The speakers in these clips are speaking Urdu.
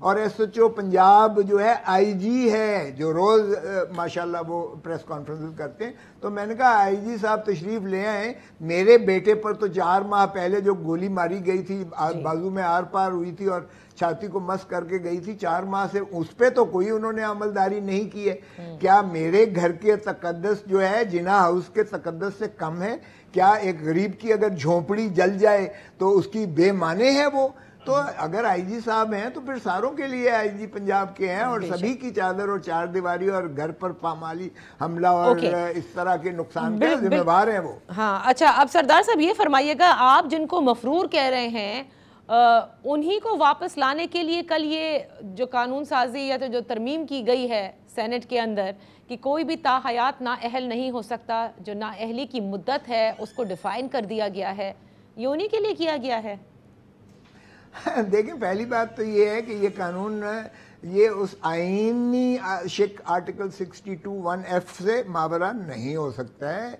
اور ایس ایچ او پنجاب جو ہے آئی جی ہے جو روز ماشاءاللہ وہ پریس کانفرنس کرتے ہیں. تو میں نے کہا آئی جی صاحب تشریف لے آئیں, میرے بیٹے پر تو 4 ماہ پہلے جو گولی ماری گئی تھی, بازو میں آر پار ہوئی تھی اور چھاتی کو مس کر کے گئی تھی, 4 ماہ سے اس پہ تو کوئی انہوں نے عملداری نہیں کی ہے. کیا میرے گھر کے تقدس جو ہے جنا ہاؤس کے تقدس سے کم ہے؟ کیا ایک غریب کی اگر جھونپڑی جل جائے تو اس کی بے معنی ہے وہ؟ تو اگر آئی جی صاحب ہیں تو پھر ساروں کے لیے آئی جی پنجاب کے ہیں, اور سبھی کی چادر اور 4 دیواری اور گھر پر پامالی حملہ اور اس طرح کے نقصان کے ذمہ دار ہیں وہ. ہاں اچھا, اب سردار صاحب یہ فرمائیے گا, آپ جن کو مفرور کہہ رہے ہیں انہی کو واپس لانے کے لیے کل یہ جو قانون سازی یا تو جو ترمیم کی گئی ہے سینٹ کے اندر کہ کوئی بھی تاحیات نااہل نہیں ہو سکتا, جو نااہلی کی مدت ہے اس کو ڈیفائن کر دیا گیا ہے, یہ انہی کے لیے کیا گیا ہے؟ دیکھیں پہلی بات تو یہ ہے کہ یہ قانون یہ اس آئینی شک آرٹیکل 62(1)(f) سے مابرہ نہیں ہو سکتا ہے.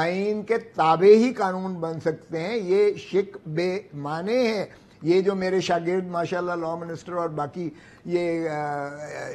آئین کے تابع ہی قانون بن سکتے ہیں. یہ شک بے معنی ہے. یہ جو میرے شاگرد ماشاءاللہ لاء منسٹر اور باقی یہ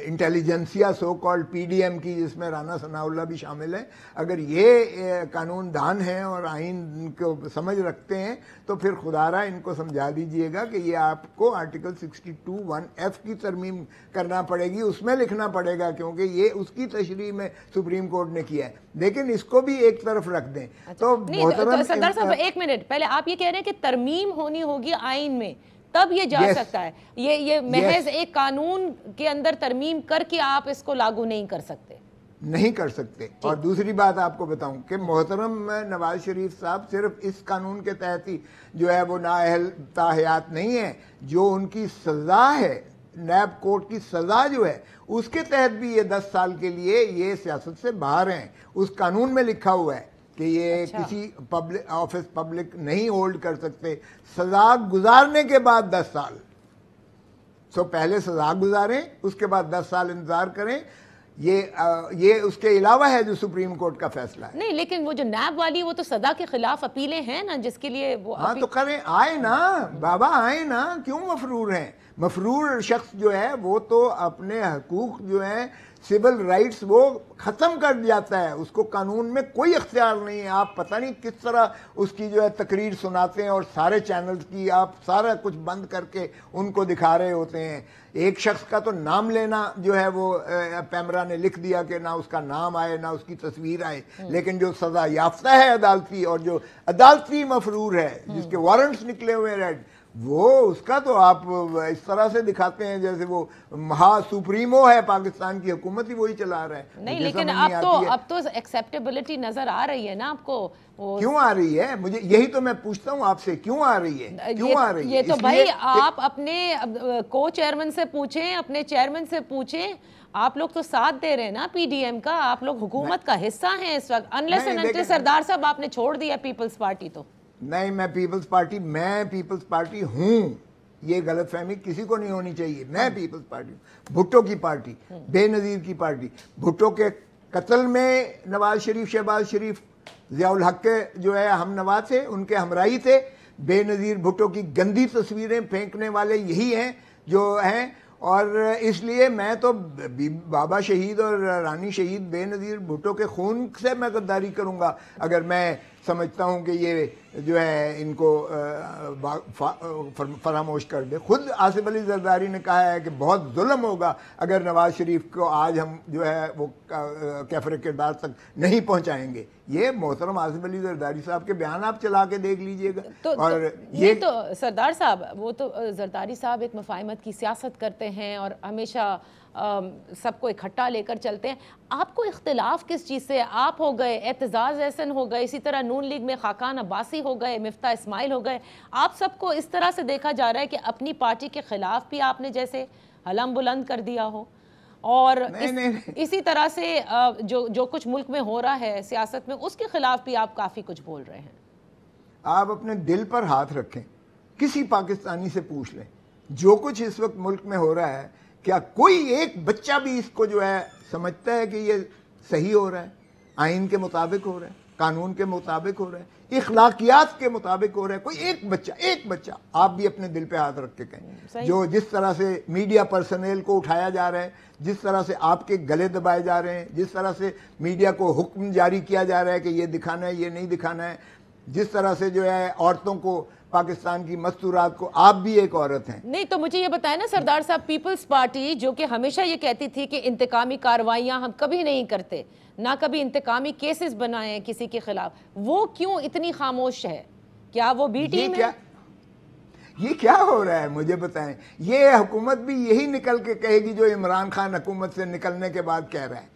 intelligentsia so called P D M کی جس میں رانا ثناء اللہ بھی شامل ہیں, اگر یہ قانون دان ہیں اور آئین کو سمجھ رکھتے ہیں تو پھر خدا را ان کو سمجھا دیجئے گا کہ یہ آپ کو آرٹیکل 62(1)(f) کی ترمیم کرنا پڑے گی, اس میں لکھنا پڑے گا, کیونکہ یہ اس کی تشریح میں سپریم کورٹ نے کیا ہے. لیکن اس کو بھی ایک طرف رکھ دیں. تو سردار صاحب ایک منٹ پہلے, آپ یہ کہہ رہے ہیں کہ ترمیم ہونی ہوگی آئین میں تب یہ جا سکتا ہے, یہ محض ایک قانون کے اندر ترمیم کر کے آپ اس کو لاگو نہیں کر سکتے؟ نہیں کر سکتے. اور دوسری بات آپ کو بتاؤں کہ محترم نواز شریف صاحب صرف اس قانون کے تحت ہی جو ہے وہ نااہل تاحیات نہیں ہیں, جو ان کی سزا ہے نیب کورٹ کی سزا جو ہے اس کے تحت بھی یہ 10 سال کے لیے یہ سیاست سے باہر ہیں. اس قانون میں لکھا ہوا ہے کہ یہ کسی آفس پبلک نہیں ہولڈ کر سکتے. سزا گزارنے کے بعد 10 سال, پہلے سزا گزاریں اس کے بعد 10 سال انتظار کریں. یہ اس کے علاوہ ہے جو سپریم کورٹ کا فیصلہ ہے. نہیں لیکن وہ جو نیب والی وہ تو سزا کے خلاف اپیلیں ہیں نا, جس کے لیے وہ ہاں تو کریں, آئے نا بابا, آئے نا, کیوں مفرور ہیں؟ مفرور شخص جو ہے وہ تو اپنے حقوق جو ہیں سول رائٹس وہ ختم کر جاتا ہے, اس کو قانون میں کوئی اختیار نہیں ہے. آپ پتہ نہیں کس طرح اس کی جو ہے تقریر سناتے ہیں اور سارے چینلز کی آپ سارا کچھ بند کر کے ان کو دکھا رہے ہوتے ہیں. ایک شخص کا تو نام لینا جو ہے وہ پیمرا نے لکھ دیا کہ نہ اس کا نام آئے نہ اس کی تصویر آئے, لیکن جو سزا یافتہ ہے عدالتی اور جو عدالتی مفرور ہے جس کے وارنٹس نکلے ہوئے ریڈ, وہ اس کا تو آپ اس طرح سے دکھاتے ہیں جیسے وہ مہا سپریمو ہے, پاکستان کی حکومت ہی وہی چلا رہا ہے. نہیں لیکن اب تو ایکسیپٹیبلٹی نظر آ رہی ہے نا آپ کو. کیوں آ رہی ہے؟ مجھے یہی تو میں پوچھتا ہوں آپ سے, کیوں آ رہی ہے؟ کیوں آ رہی ہے؟ یہ تو بھائی آپ اپنے کو چیئرمین سے پوچھیں, اپنے چیئرمین سے پوچھیں. آپ لوگ تو ساتھ دے رہے ہیں نا پی ڈی ایم کا, آپ لوگ حکومت کا حصہ ہیں اس وقت, انلیس اینڈ انٹل سردار صاحب آپ نے چھوڑ دیا پیپلز پارٹی. تو نہیں, میں پیپلز پارٹی ہوں, یہ غلط فہمی کسی کو نہیں ہونی چاہیے. میں پیپلز پارٹی ہوں, بھٹو کی پارٹی, بے نظیر کی پارٹی. بھٹو کے قتل میں نواز شریف, شہباز شریف, ضیاء الحق کے جو ہے ہم نوا تھے, ان کے ہمراہی تھے. بے نظیر بھٹو کی گندی تصویریں پھینکنے والے یہی ہیں جو ہیں, اور اس لیے میں تو بابا شہید اور رانی شہید بے نظیر بھٹو کے خون سے میں غداری کروں گا اگر میں سمجھتا ہوں کہ یہ جو ہے ان کو فراموش کر دے. خود آصف علی زرداری نے کہا ہے کہ بہت ظلم ہوگا اگر نواز شریف کو آج ہم جو ہے وہ کیفر کردار تک نہیں پہنچائیں گے. یہ محترم آصف علی زرداری صاحب کے بیان آپ چلا کے دیکھ لیجئے گا. اور یہ تو سردار صاحب, وہ تو زرداری صاحب ایک مفاہمت کی سیاست کرتے ہیں اور ہمیشہ سب کو اکٹھا لے کر چلتے ہیں. آپ کو اختلاف کس چیز سے؟ آپ ہو گئے, اعتزاز احسن ہو گئے, اسی طرح نون لیگ میں خاقان عباسی ہو گئے, مفتاح اسماعیل ہو گئے. آپ سب کو اس طرح سے دیکھا جا رہا ہے کہ اپنی پارٹی کے خلاف بھی آپ نے جیسے علم بلند کر دیا ہو, اور اسی طرح سے جو کچھ ملک میں ہو رہا ہے سیاست میں اس کے خلاف بھی آپ کافی کچھ بول رہے ہیں. آپ اپنے دل پر ہاتھ رکھیں, کسی پاکستانی سے پوچھ لیں جو کچھ اس وقت ملک میں ہو رہا ہے, کیا کوئی ایک بچہ بھی اس کو جو ہے سمجھتا ہے کہ یہ صحیح ہو رہا ہے, آئین کے مطابق ہو رہا ہے؟ قانون کے مطابق ہو رہا ہے، اخلاقیات کے مطابق ہو رہا ہے. کوئی ایک بچہ آپ بھی اپنے دل پہ ہاتھ رکھ کے کہیں، جو جس طرح سے میڈیا پرسنل کو اٹھایا جا رہا ہے، جس طرح سے آپ کے گلے دبائے جا رہے ہیں، جس طرح سے میڈیا کو حکم جاری کیا جا رہا ہے کہ یہ دکھانا ہے یہ نہیں دکھانا ہے، جس طرح سے جو ہے عورتوں کو پاکستان کی مستورات کو، آپ بھی ایک عورت ہیں. نہیں تو مجھے یہ بتائیں نا سردار صاحب، پیپلز پارٹی جو کہ ہمیشہ یہ کہتی تھی کہ انتقامی کارروائیاں ہم کبھی نہیں کرتے، نہ کبھی انتقامی کیسز بنائے ہیں کسی کے خلاف، وہ کیوں اتنی خاموش ہے؟ کیا وہ بی ٹیم ہے؟ یہ کیا ہو رہا ہے مجھے بتائیں. یہ حکومت بھی یہی نکل کے کہے گی جو عمران خان حکومت سے نکلنے کے بعد کہہ رہا ہے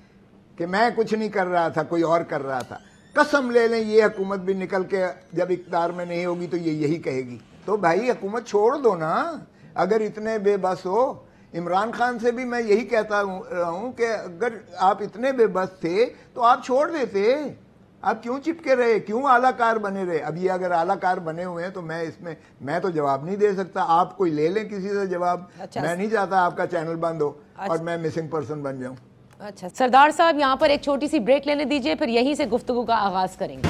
کہ میں کچھ نہیں کر رہا تھا، کوئی اور کر رہا تھا. قسم لے لیں یہ حکومت بھی نکل کے جب اقتدار میں نہیں ہوگی تو یہ یہی کہے گی. تو بھائی حکومت چھوڑ دو نا اگر اتنے بے بس ہو. عمران خان سے بھی میں یہی کہتا ہوں کہ اگر آپ اتنے بے بس تھے تو آپ چھوڑ دیتے. آپ کیوں چپکے رہے، کیوں اعلیٰ کار بنے رہے؟ اب یہ اگر اعلیٰ کار بنے ہوئے ہیں تو میں تو جواب نہیں دے سکتا. آپ کوئی لے لیں کسی سے جواب. میں نہیں چاہتا آپ کا چینل بند ہو اور میں مسنگ پرسن بن جاؤں. اچھا سردار صاحب، یہاں پر ایک چھوٹی سی بریک لینے دیجئے، پھر یہیں سے گفتگو کا آغاز کریں گے.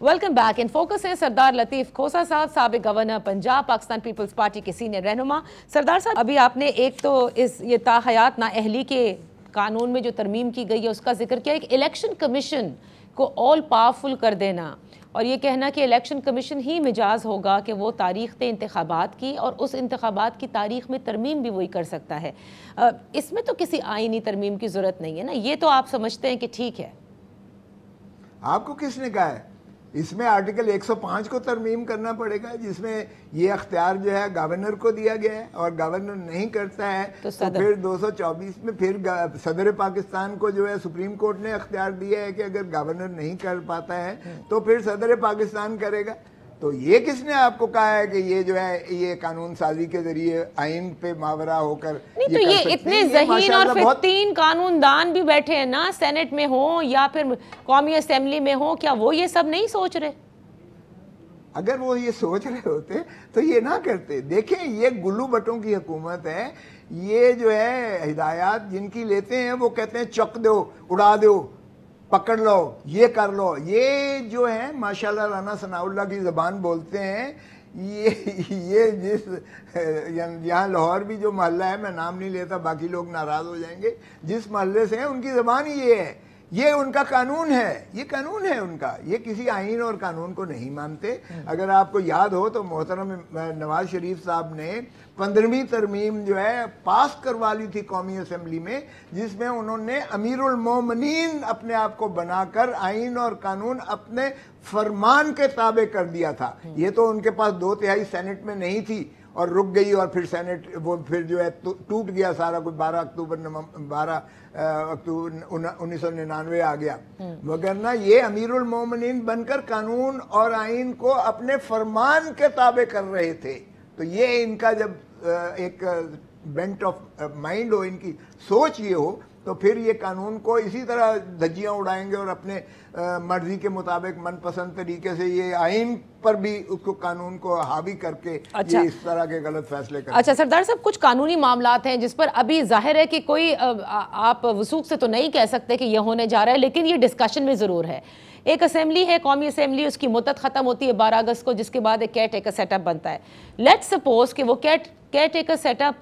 Welcome back. ان فوکس ہے سردار لطیف کھوسہ صاحب، سابق گورنر پنجاب، پاکستان پیپلز پارٹی کے سینئر رہنما. سردار صاحب، ابھی آپ نے ایک تو یہ تاحیات نااہلی کے قانون میں جو ترمیم کی گئی ہے اس کا ذکر کیا. ایک الیکشن کمیشن کو آل پاورفل کر دینا اور یہ کہنا کہ الیکشن کمیشن ہی مجاز ہوگا کہ وہ تاریخ انتخابات کی اور اس انتخابات کی تاریخ میں ترمیم بھی وہی کر سکتا ہے. اس میں تو کسی آئینی ترمیم کی ضرورت نہیں ہے نا، یہ تو آپ سمجھتے ہیں کہ ٹھیک ہے؟ آپ کو کس نے کہا ہے؟ اس میں آرٹیکل 105 کو ترمیم کرنا پڑے گا، جس میں یہ اختیار جو ہے گورنر کو دیا گیا ہے، اور گورنر نہیں کرتا ہے تو پھر 224 میں پھر صدر پاکستان کو جو ہے سپریم کورٹ نے اختیار دیا ہے کہ اگر گورنر نہیں کر پاتا ہے تو پھر صدر پاکستان کرے گا. تو یہ کس نے آپ کو کہا ہے کہ یہ جو ہے یہ قانون سازی کے ذریعے آئین پہ ماورا ہو کر نہیں؟ تو یہ اتنے ذہین اور فتین قانون دان بھی بیٹھے ہیں نا، سینٹ میں ہوں یا پھر قومی اسمبلی میں ہوں، کیا وہ یہ سب نہیں سوچ رہے؟ اگر وہ یہ سوچ رہے ہوتے تو یہ نہ کرتے. دیکھیں یہ گلو بٹوں کی حکومت ہے. یہ جو ہے ہدایات جن کی لیتے ہیں وہ کہتے ہیں چک دو، اڑا دو، پکڑ لو، یہ کر لو. یہ جو ہے ماشاءاللہ رانا ثناء اللہ کی زبان بولتے ہیں. یہ جس یہاں لاہور بھی جو محلہ ہے، میں نام نہیں لیتا باقی لوگ ناراض ہو جائیں گے، جس محلے سے ہیں ان کی زبان ہی یہ ہے. یہ ان کا قانون ہے، یہ قانون ہے ان کا. یہ کسی آئین اور قانون کو نہیں مانتے. اگر آپ کو یاد ہو تو محترم نواز شریف صاحب نے 15ویں ترمیم جو ہے پاس کروا لی تھی قومی اسمبلی میں، جس میں انہوں نے امیر المومنین اپنے آپ کو بنا کر آئین اور قانون اپنے فرمان کے تابع کر دیا تھا. یہ تو ان کے پاس 2/3 سینٹ میں نہیں تھی اور رک گئی، اور پھر سینٹ وہ پھر جو ہے ٹوٹ گیا سارا کچھ. 12 اکتوبر 1999 آ گیا. وگرنہ یہ امیر المومنین بن کر قانون اور آئین کو اپنے فرمان کے تابع کر رہے تھے. تو یہ ان کا جب ایک بینٹ آف مائنڈ ہو، ان کی سوچ یہ ہو، تو پھر یہ قانون کو اسی طرح دھجیاں اڑائیں گے اور اپنے مرضی کے مطابق من پسند طریقے سے یہ آئین پر بھی اس کو قانون کو حاوی کر کے یہ اس طرح کے غلط فیصلے کریں. اچھا سردار صاحب، کچھ قانونی معاملات ہیں جس پر ابھی ظاہر ہے کہ کوئی آپ وثوق سے تو نہیں کہہ سکتے کہ یہ ہونے جا رہا ہے، لیکن یہ ڈسکشن میں ضرور ہے. ایک اسمبلی ہے، قومی اسمبلی، اس کی مدت ختم ہوتی ہے 12 اگست کو، جس کے بعد ایک کیئر ٹیکر سیٹ اپ بنتا ہے. لیٹ سپوز کہ وہ کیئر ٹیکر سیٹ اپ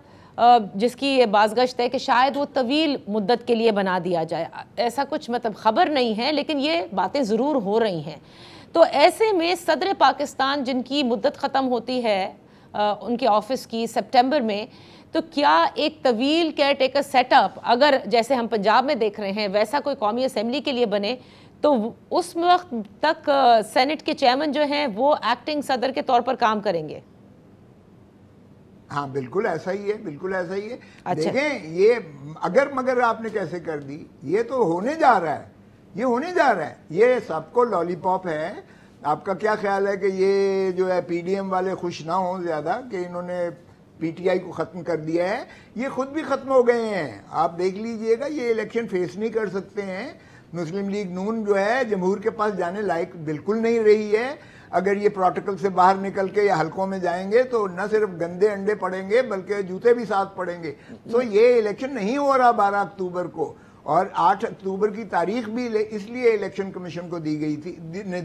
جس کی یہ بازگشت ہے کہ شاید وہ طویل مدت کے لیے بنا دیا جائے. ایسا کچھ مطلب خبر نہیں ہے، لیکن یہ باتیں ضرور ہو رہی ہیں. تو ایسے میں صدر پاکستان جن کی مدت ختم ہوتی ہے ان کے آفس کی سپٹمبر میں، تو کیا ایک طویل کیئر ٹیکر سیٹ اپ اگر جیسے ہم پنجاب میں دیکھ رہے ہیں ویسا کوئی قومی اسمبلی کے لیے بنے تو اس وقت تک سینٹ کے چیئرمین جو ہیں وہ ایکٹنگ صدر کے طور پر کام کریں گے؟ ہاں بالکل ایسا ہی ہے، بالکل ایسا ہی ہے. دیکھیں یہ اگر مگر آپ نے کیسے کر دی، یہ تو ہونے جا رہا ہے، یہ ہونے جا رہا ہے. یہ سب کو لالی پاپ ہے. آپ کا کیا خیال ہے کہ یہ جو ہے پی ڈی ایم والے خوش نہ ہوں زیادہ کہ انہوں نے پی ٹی آئی کو ختم کر دیا ہے؟ یہ خود بھی ختم ہو گئے ہیں. آپ دیکھ لیجئے گا، یہ الیکشن فیس نہیں کر سکتے ہیں. مسلم لیگ نون جو ہے جمہور کے پاس جانے لائق بالکل نہیں رہی ہے. اگر یہ پروٹوکول سے باہر نکل کے یا حلقوں میں جائیں گے تو نہ صرف گندے انڈے پڑیں گے بلکہ جوتے بھی ساتھ پڑیں گے. تو یہ الیکشن نہیں ہو رہا 12 اکتوبر کو, اور 8 اکتوبر کی تاریخ بھی اس لیے الیکشن کمیشن کو دی گئی تھی,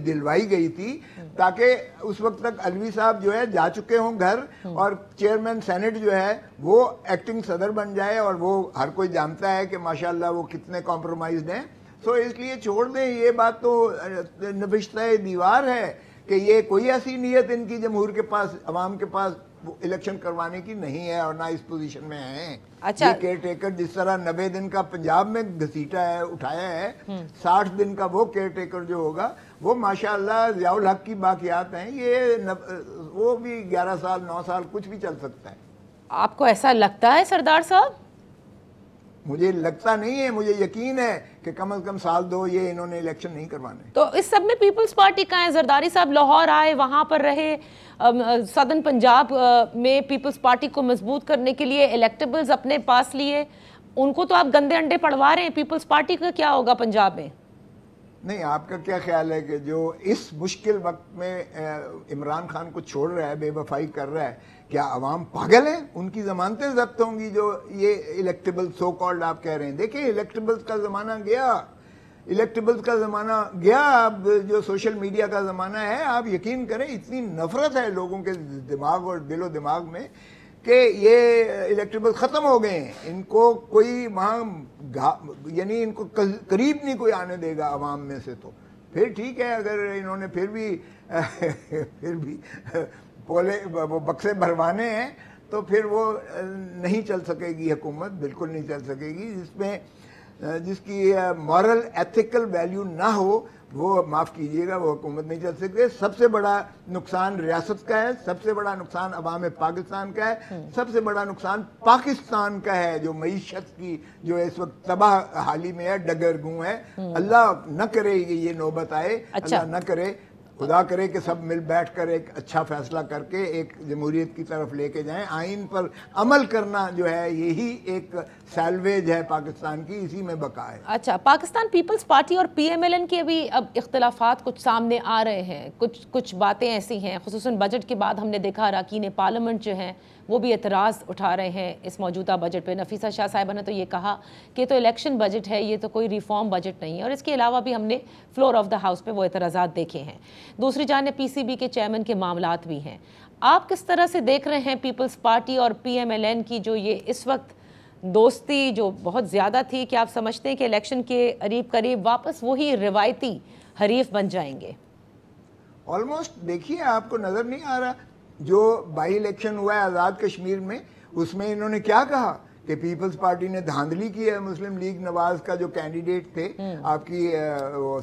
دلوائی گئی تھی, تاکہ اس وقت تک علوی صاحب جو ہے جا چکے ہوں گھر, اور چیئرمین سینٹ جو ہے وہ ایکٹنگ صدر بن جائے, اور وہ ہر کوئی جانتا ہے کہ ماشاءاللہ وہ کتنے کمپرومائزڈ ہیں. سو اس لیے چھوڑ دیں, یہ بات تو نبشتہ دیوار ہے کہ یہ کوئی ایسی نیت ان کی جمہور کے پاس, عوام کے پاس الیکشن کروانے کی نہیں ہے, اور نہ اس پوزیشن میں ہیں. یہ کیئر ٹیکر جس طرح 90 دن کا پنجاب میں گھسیٹا ہے, اٹھایا ہے, 60 دن کا وہ کیئر ٹیکر جو ہوگا وہ ماشاءاللہ ضیاء الحق کی باقیات ہیں. یہ وہ بھی 11 سال 9 سال کچھ بھی چل سکتا ہے. آپ کو ایسا لگتا ہے سردار صاحب؟ مجھے لگتا نہیں ہے, مجھے یقین ہے کہ کم از کم سال 2 یہ انہوں نے الیکشن نہیں کروانے. تو اس سب میں پیپلز پارٹی کا ہے. زرداری صاحب لاہور آئے, وہاں پر رہے, سدرن پنجاب میں پیپلز پارٹی کو مضبوط کرنے کے لیے الیکٹیبلز اپنے پاس لیے. ان کو تو آپ گندے انڈے پڑوا رہے ہیں, پیپلز پارٹی کا کیا ہوگا پنجاب میں؟ نہیں, آپ کا کیا خیال ہے کہ جو اس مشکل وقت میں عمران خان کو چھوڑ رہا ہے, بے وفائی کر رہا ہے, کیا عوام پاگل ہیں؟ ان کی ضمانتیں ضبط ہوں گی جو یہ الیکٹیبل سو کالڈ آپ کہہ رہے ہیں. دیکھیں الیکٹیبلز کا زمانہ گیا, الیکٹیبلز کا زمانہ گیا. اب جو سوشل میڈیا کا زمانہ ہے, آپ یقین کریں اتنی نفرت ہے لوگوں کے دماغ اور دل و دماغ میں کہ یہ الیکٹیبل ختم ہو گئے ہیں. ان کو کوئی وہاں یعنی ان کو قریب نہیں کوئی آنے دے گا عوام میں سے. تو پھر ٹھیک ہے, اگر انہوں نے پھر بھی وہ بکسے بھروانے ہیں تو پھر وہ نہیں چل سکے گی حکومت, بالکل نہیں چل سکے گی. جس کی مورل ایتھیکل ویلیو نہ ہو وہ معاف کیجئے گا, وہ حکومت نہیں چل سکتے. سب سے بڑا نقصان ریاست کا ہے, سب سے بڑا نقصان عوام پاکستان کا ہے, سب سے بڑا نقصان پاکستان کا ہے, جو معیشت کی جو اس وقت تباہ حالی میں ہے, ڈگرگوں ہے. اللہ نہ کرے یہ نوبت آئے, اللہ نہ کرے, خدا کرے کہ سب مل بیٹھ کر ایک اچھا فیصلہ کر کے ایک جمہوریت کی طرف لے کے جائیں. آئین پر عمل کرنا جو ہے یہی ایک سیلویج ہے پاکستان کی, اسی میں بقا ہے. اچھا, پاکستان پیپلز پارٹی اور پی ایم ایل این کے بھی اب اختلافات کچھ سامنے آ رہے ہیں. کچھ باتیں ایسی ہیں, خصوصاً بجٹ کے بعد ہم نے دیکھا اراکین پارلیمنٹ جو ہیں وہ بھی اعتراض اٹھا رہے ہیں اس موجودہ بجٹ پہ. نفیسہ شاہ صاحبہ نے تو یہ کہا کہ تو الیکشن بجٹ ہے, یہ تو کوئی ریفارم بجٹ نہیں ہے. اور اس کے علاوہ بھی ہم نے فلور آف دا ہاؤس پہ وہ اعتراضات دیکھے ہیں. دوسری جانب پی سی بی کے چیئرمین کے معاملات بھی ہیں. آپ کس طرح سے دیکھ رہے ہیں پیپلز پارٹی اور پی ایم ایل این کی جو یہ اس وقت دوستی جو بہت زیادہ تھی, کہ آپ سمجھتے ہیں کہ الیکشن کے قریب واپس وہی روایتی حریف بن جائیں گے؟ آلموسٹ دیکھیے, آپ کو نظر نہیں آ رہا جو بائی الیکشن ہوا ہے آزاد کشمیر میں, اس میں انہوں نے کیا کہا کہ پیپلز پارٹی نے دھاندلی کی ہے. مسلم لیگ نواز کا جو کینڈیڈیٹ تھے, آپ کی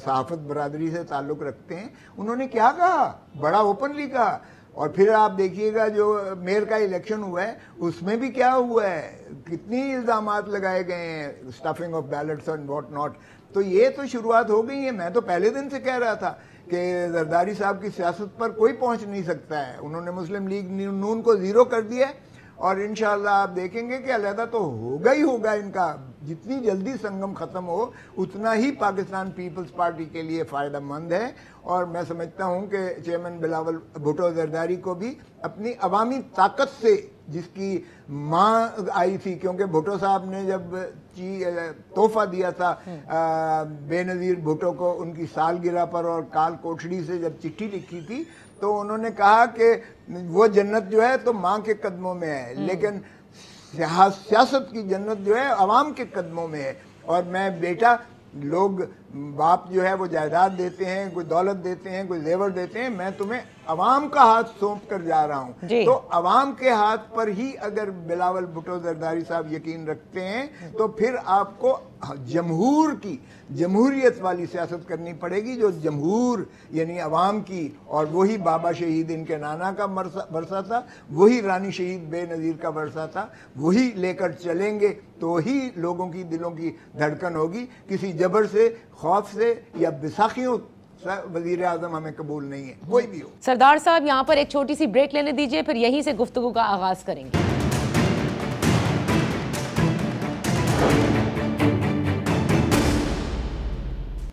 صحافت برادری سے تعلق رکھتے ہیں, انہوں نے کیا کہا, بڑا اوپنلی کہا. اور پھر آپ دیکھیے گا جو میئر کا الیکشن ہوا ہے اس میں بھی کیا ہوا ہے, کتنی الزامات لگائے گئے ہیں, stuffing of belts and what not. تو یہ تو شروعات ہو گئی ہے. میں تو پہلے دن سے کہہ رہا تھا کہ زرداری صاحب کی سیاست پر کوئی پہنچ نہیں سکتا ہے. انہوں نے مسلم لیگ نون کو زیرو کر دیا ہے, اور انشاءاللہ آپ دیکھیں گے کہ علیحدہ تو ہوگا ہی ہوگا ان کا. جتنی جلدی سنگم ختم ہو اتنا ہی پاکستان پیپلز پارٹی کے لیے فائدہ مند ہے. اور میں سمجھتا ہوں کہ چیئرمین بلاول بھٹو زرداری کو بھی اپنی عوامی طاقت سے, جس کی ماں آئی تھی, کیونکہ بھٹو صاحب نے جب تحفہ دیا تھا بے نظیر بھٹو کو ان کی سالگرہ پر, اور کال کوٹھڑی سے جب چٹھی لکھی تھی تو انہوں نے کہا کہ وہ جنت جو ہے تو ماں کے قدموں میں ہے, لیکن سیاست کی جنت جو ہے عوام کے قدموں میں ہے. اور میں بیٹا, لوگ باپ جو ہے وہ جائیداد دیتے ہیں, کوئی دولت دیتے ہیں, کوئی زیور دیتے ہیں, میں تمہیں عوام کا ہاتھ سونپ کر جا رہا ہوں. تو عوام کے ہاتھ پر ہی اگر بلاول بھٹو زرداری صاحب یقین رکھتے ہیں تو پھر آپ کو جمہوریت والی سیاست کرنی پڑے گی, جو جمہور یعنی عوام کی, اور وہی بابا شہید ان کے نانا کا ورثہ تھا, وہی رانی شہید بے نظیر کا ورثہ تھا, وہی لے کر چلیں گے تو ہی لوگوں کی دلوں کی دھڑکن ہوگی. کسی جبر سے, خوف سے یا بساخیوں وزیر اعظم ہمیں قبول نہیں ہے, کوئی بھی ہو. سردار صاحب یہاں پر ایک چھوٹی سی بریک لینے دیجئے, پھر یہیں سے گفتگو کا آغاز کریں گے.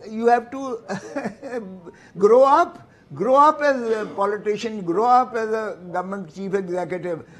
you have to grow up as a politician, grow up as a government chief executive।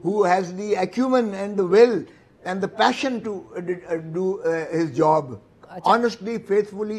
who has the acumen and the will and the passion to do his job honestly, faithfully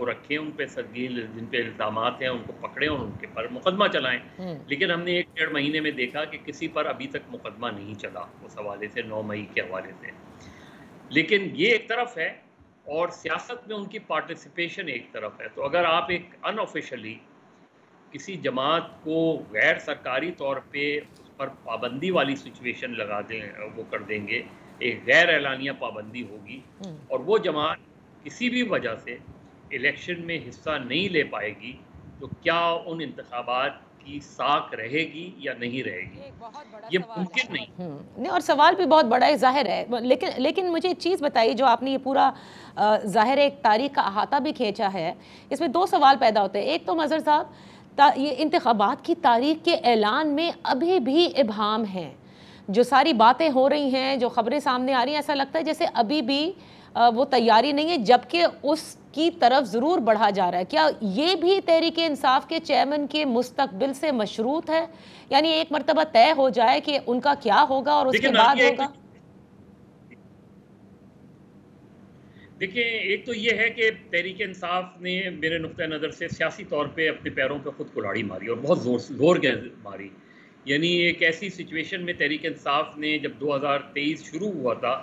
کو رکھیں, ان پہ سنگین جن پہ الزامات ہیں ان کو پکڑیں اور ان کے پر مقدمہ چلائیں. لیکن ہم نے 1-1.5 مہینے میں دیکھا کہ کسی پر ابھی تک مقدمہ نہیں چلا اس حوالے سے, 9 مئی کے حوالے سے. لیکن یہ ایک طرف ہے اور سیاست میں ان کی پارٹیسپیشن ایک طرف ہے. تو اگر آپ ایک ان آفیشلی کسی جماعت کو غیر سرکاری طور پہ اس پر پابندی والی سچویشن لگا دیں, وہ کر دیں گے, ایک غیر اعلانیہ پابندی ہوگی اور وہ جماعت کسی بھی وجہ سے الیکشن میں حصہ نہیں لے پائے گی, تو کیا ان انتخابات کی ساکھ رہے گی یا نہیں رہے گی؟ یہ ممکن نہیں. اور سوال بھی بہت بڑا ہے, ظاہر ہے. لیکن مجھے ایک چیز بتائیے, جو آپ نے یہ پورا ظاہر ایک تاریخ کا احاطہ بھی کھینچا ہے, اس میں 2 سوال پیدا ہوتے ہیں. ایک تو مظہر صاحب, یہ انتخابات کی تاریخ کے اعلان میں ابھی بھی ابہام ہیں. جو ساری باتیں ہو رہی ہیں, جو خبریں سامنے آ رہی ہیں, ایسا لگتا ہے جیسے ابھی بھی وہ تیاری نہیں ہے, جبکہ اس کی طرف ضرور بڑھا جا رہا ہے. کیا یہ بھی تحریک انصاف کے چیئرمین کے مستقبل سے مشروط ہے؟ یعنی ایک مرتبہ طے ہو جائے کہ ان کا کیا ہوگا اور اس کے بعد ہوگا؟ دیکھیں, ایک تو یہ ہے کہ تحریک انصاف نے میرے نقطہ نظر سے سیاسی طور پہ اپنے پیروں پہ خود کلاڑی ماری اور بہت زور کے ماری. یعنی ایک ایسی سچویشن میں تحریک انصاف نے, جب 2023 شروع ہوا تھا,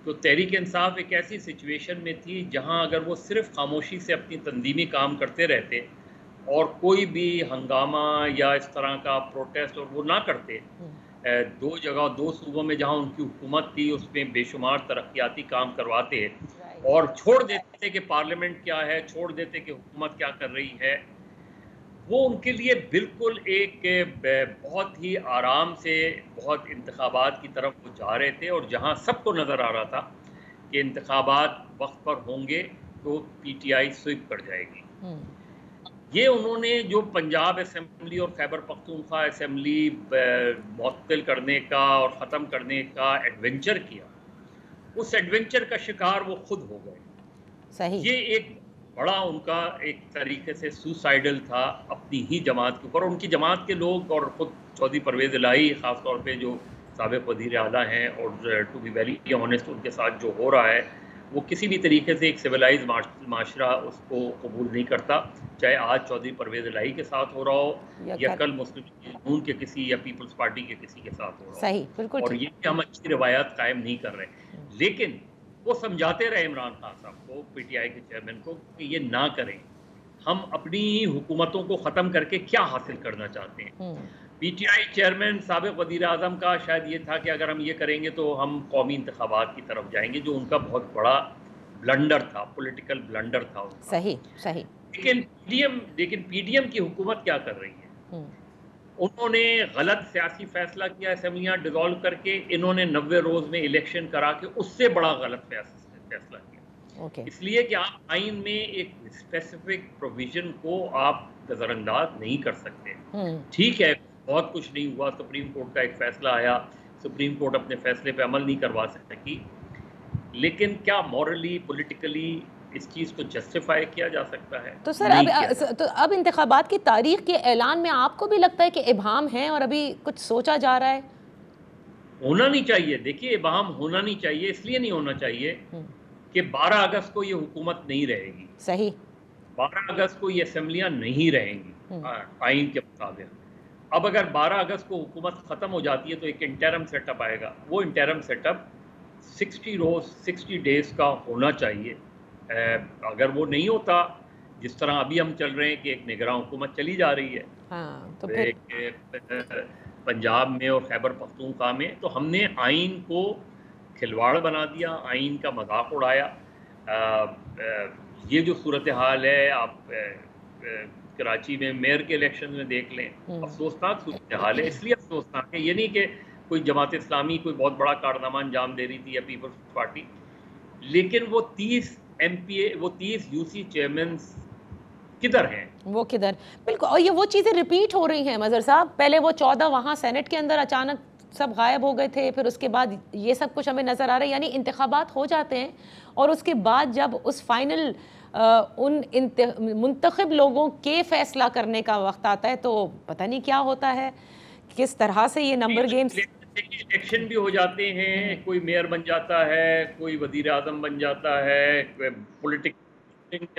تو تحریک انصاف ایک ایسی سچویشن میں تھی جہاں اگر وہ صرف خاموشی سے اپنی تنظیمی کام کرتے رہتے اور کوئی بھی ہنگامہ یا اس طرح کا پروٹیسٹ اور وہ نہ کرتے, 2 صوبوں میں جہاں ان کی حکومت تھی اس میں بے شمار ترقیاتی کام کرواتے اور چھوڑ دیتے کہ پارلیمنٹ کیا ہے, چھوڑ دیتے کہ حکومت کیا کر رہی ہے, وہ ان کے لیے بالکل ایک بہت ہی آرام سے بہت انتخابات کی طرف وہ جا رہے تھے. اور جہاں سب کو نظر آ رہا تھا کہ انتخابات وقت پر ہوں گے تو پی ٹی آئی سویپ کر جائے گی, یہ انہوں نے جو پنجاب اسمبلی اور خیبر پختونخوا اسمبلی معطل کرنے کا اور ختم کرنے کا ایڈونچر کیا, اس ایڈونچر کا شکار وہ خود ہو گئے. صحیح. یہ ایک بڑا ان کا ایک طریقے سے سوسائڈل تھا اپنی ہی جماعت کے اوپر. ان کی جماعت کے لوگ اور خود چودھری پرویز الہی خاص طور پہ جو سابق وزیر اعلیٰ ہیں, اور ٹو بی ویری آنیسٹ ان کے ساتھ جو ہو رہا ہے وہ کسی بھی طریقے سے ایک سویلائز معاشرہ اس کو قبول نہیں کرتا, چاہے آج چودھری پرویز الہی کے ساتھ ہو رہا ہو یا کل مسلم نون کے کسی یا پیپلز پارٹی کے کسی کے ساتھ ہو رہا ہو. صحیح, بالکل. اور یہ ہم اچھی روایات قائم نہیں کر رہے, لیکن وہ سمجھاتے رہے عمران خان صاحب کو, پی ٹی آئی کے چیئرمین کو, کہ یہ نہ کریں, ہم اپنی حکومتوں کو ختم کر کے کیا حاصل کرنا چاہتے ہیں. پی ٹی آئی چیئرمین سابق وزیر اعظم کا شاید یہ تھا کہ اگر ہم یہ کریں گے تو ہم قومی انتخابات کی طرف جائیں گے, جو ان کا بہت بڑا بلنڈر تھا, پولیٹیکل بلنڈر تھا. صحیح. لیکن پی ڈی ایم کی حکومت کیا کر رہی ہے, انہوں نے غلط سیاسی فیصلہ کیا اسمبلیاں ڈیزالو کر کے, انہوں نے 90 روز میں الیکشن کرا کے اس سے بڑا غلط فیصلہ کیا. اس لیے کہ آپ آئین میں ایک اسپیسیفک پروویژن کو آپ نظر انداز نہیں کر سکتے. ٹھیک ہے, بہت کچھ نہیں ہوا, سپریم کورٹ کا ایک فیصلہ آیا, سپریم کورٹ اپنے فیصلے پہ عمل نہیں کروا سکی, لیکن کیا مورلی پولیٹیکلی اس چیز کو جسٹیفائی کیا جا سکتا ہے؟ تو سر اب انتخابات کی تاریخ کے اعلان میں آپ کو بھی لگتا ہے کہ ابہام ہیں اور ابھی کچھ سوچا جا رہا ہے؟ ہونا نہیں چاہیے. دیکھیے, ابہام ہونا نہیں چاہیے, اس لیے نہیں ہونا چاہیے کہ 12 اگست کو یہ حکومت نہیں رہے گی. صحیح. 12 اگست کو یہ اسمبلیاں نہیں رہیں گی آئین کے مطابق. اب اگر 12 اگست کو حکومت ختم ہو جاتی ہے تو ایک انٹرم سیٹ اپ آئے گا. وہ انٹرم سیٹ اپ 60 ڈیز کا ہونا چاہیے. اگر وہ نہیں ہوتا, جس طرح ابھی ہم چل رہے ہیں کہ ایک نگراں حکومت چلی جا رہی ہے تو پنجاب میں اور خیبر پختونخوا میں, تو ہم نے آئین کو کھلواڑ بنا دیا, آئین کا مذاق اڑایا. یہ جو صورتحال ہے آپ کراچی میں میئر کے الیکشن میں دیکھ لیں, افسوسناک صورتحال ہے. اس لیے افسوسناک ہے, یہ نہیں کہ کوئی جماعت اسلامی کوئی بہت بڑا کارنامہ انجام دے رہی تھی یا پیپلز پارٹی, لیکن وہ 30 ایم پی اے, وہ 30 یو سی چیئرمینز کدھر ہیں؟ وہ کدھر؟ بالکل. اور یہ وہ چیزیں ریپیٹ ہو رہی ہیں مظہر صاحب. پہلے وہ 14 وہاں سینٹ کے اندر اچانک سب غائب ہو گئے تھے, پھر اس کے بعد یہ سب کچھ ہمیں نظر آ رہا ہے. یعنی انتخابات ہو جاتے ہیں اور اس کے بعد جب اس فائنل ان منتخب لوگوں کے فیصلہ کرنے کا وقت آتا ہے تو پتہ نہیں کیا ہوتا ہے, کس طرح سے یہ نمبر گیمز. الیکشن بھی ہو جاتے ہیں, کوئی میئر بن جاتا ہے, کوئی وزیر اعظم بن جاتا ہے, پولیٹکس